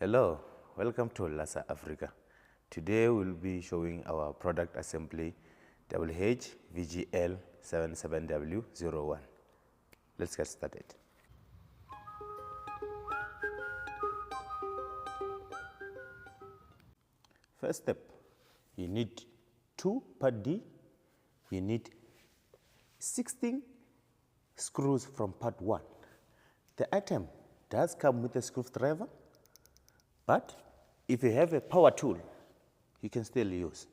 Hello, welcome to Lasa.Africa. Today we'll be showing our product assembly WH-VGL77W01. Let's get started. First step, you need 2 part D, you need 16 screws from part 1. The item does come with a screwdriver, but if you have a power tool, you can still use.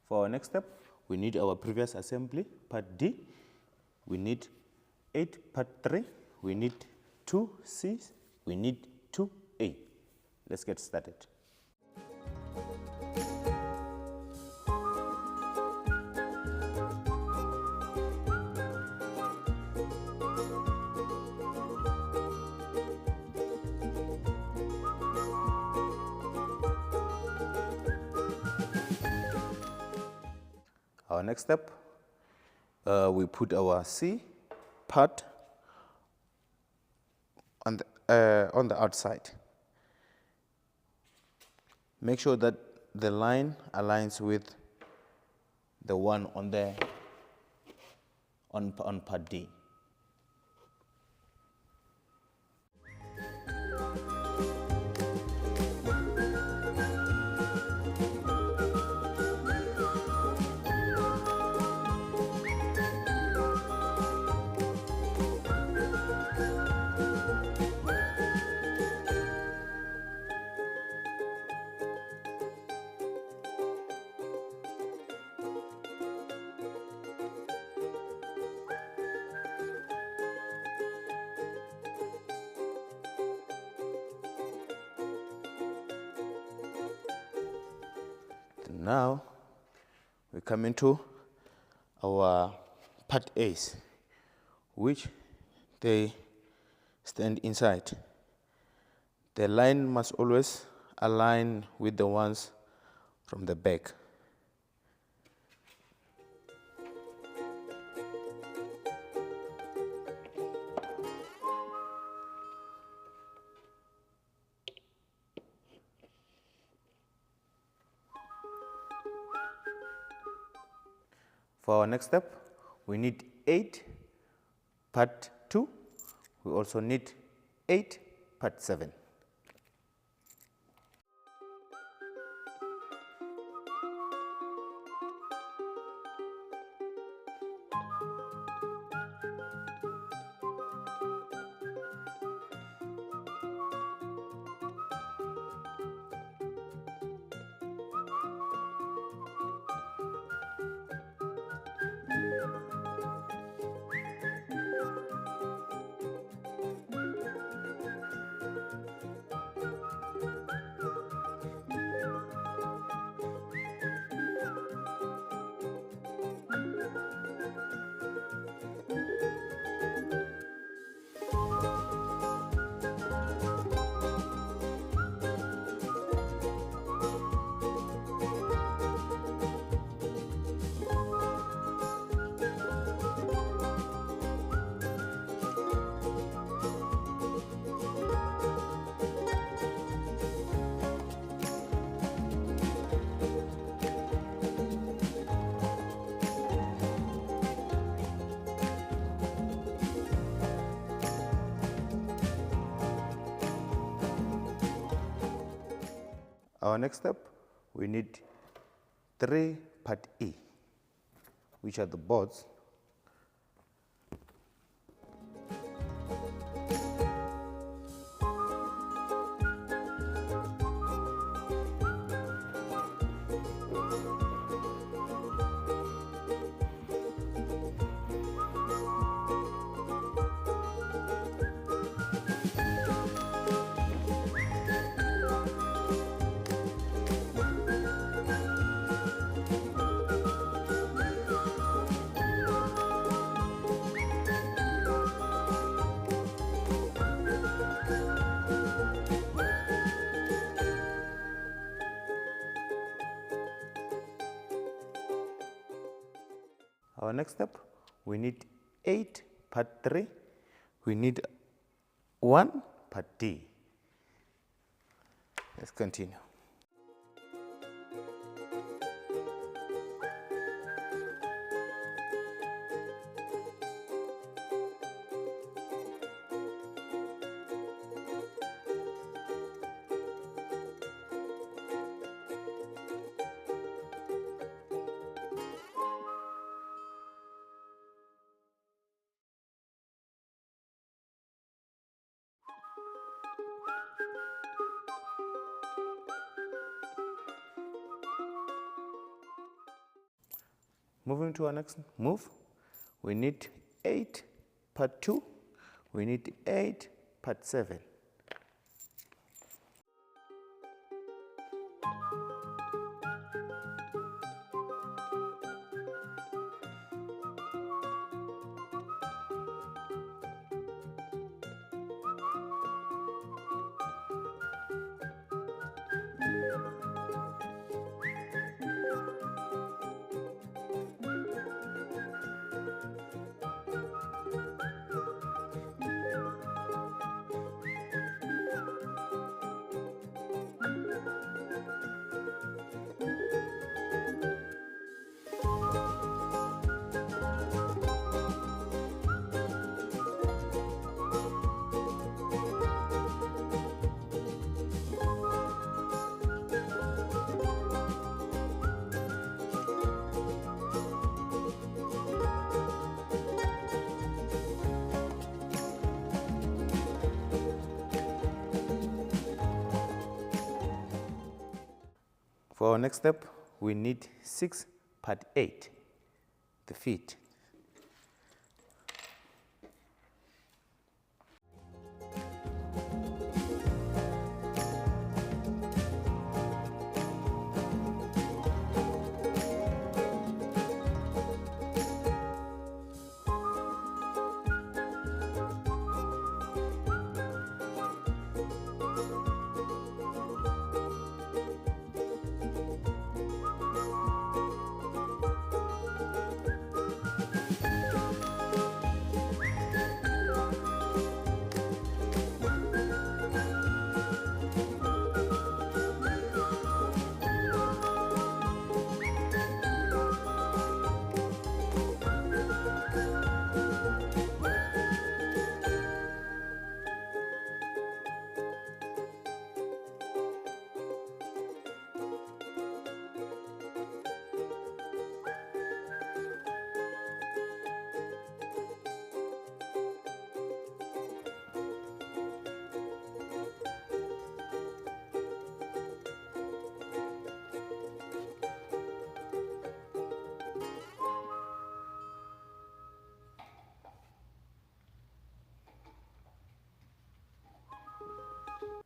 For our next step, we need our previous assembly, part D. We need 8 part 3. We need 2 C's. We need 2 A. Let's get started. Our next step, we put our C part on the outside. Make sure that the line aligns with the one on part D. Now we come into our part A's, which they stand inside. The line must always align with the ones from the back. For our next step, we need 8 part 2. We also need 8 part 7. Our next step, we need 3 part E, which are the boards. Our next step, we need 8 part 3. We need 1 part D. Let's continue. Moving to our next move, we need 8 part 2, we need 8 part 7. For our next step, we need 6 part 8, the feet.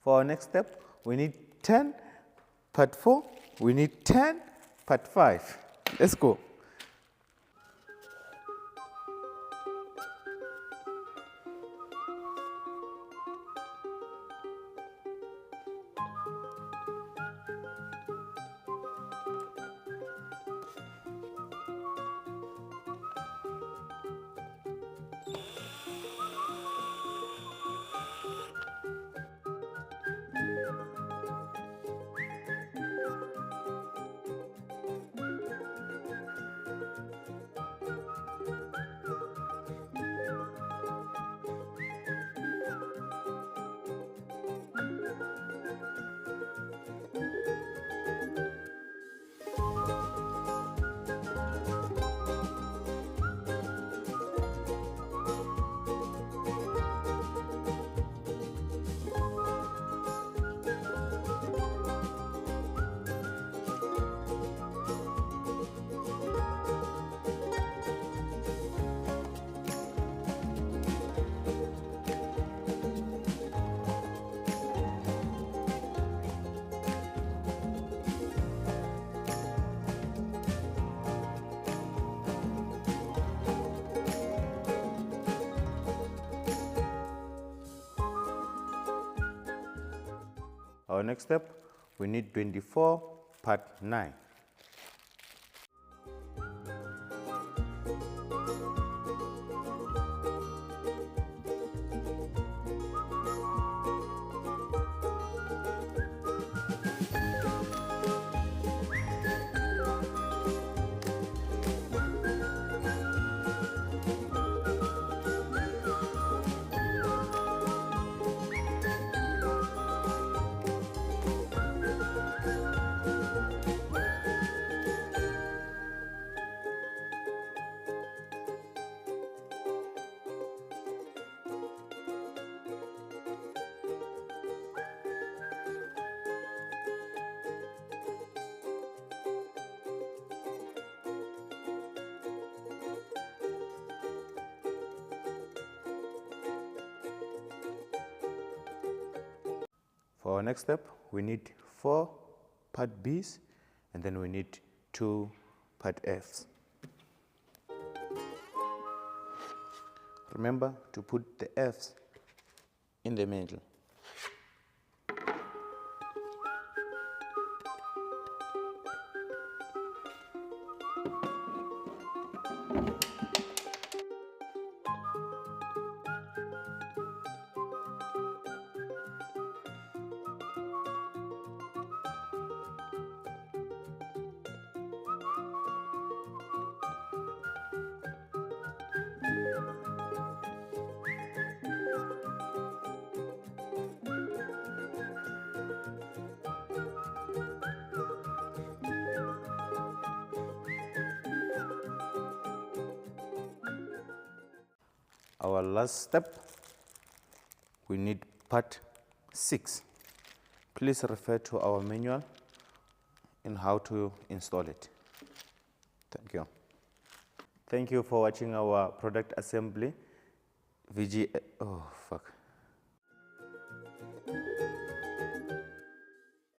For our next step, we need 10 part 4, we need 10 part 5. Let's go. For our next step, we need 24 part 9. For our next step, we need 4 part B's and then we need 2 part F's. Remember to put the F's in the middle. Our last step, we need part 6. Please refer to our manual in how to install it. Thank you. Thank you for watching our product assembly. Oh fuck.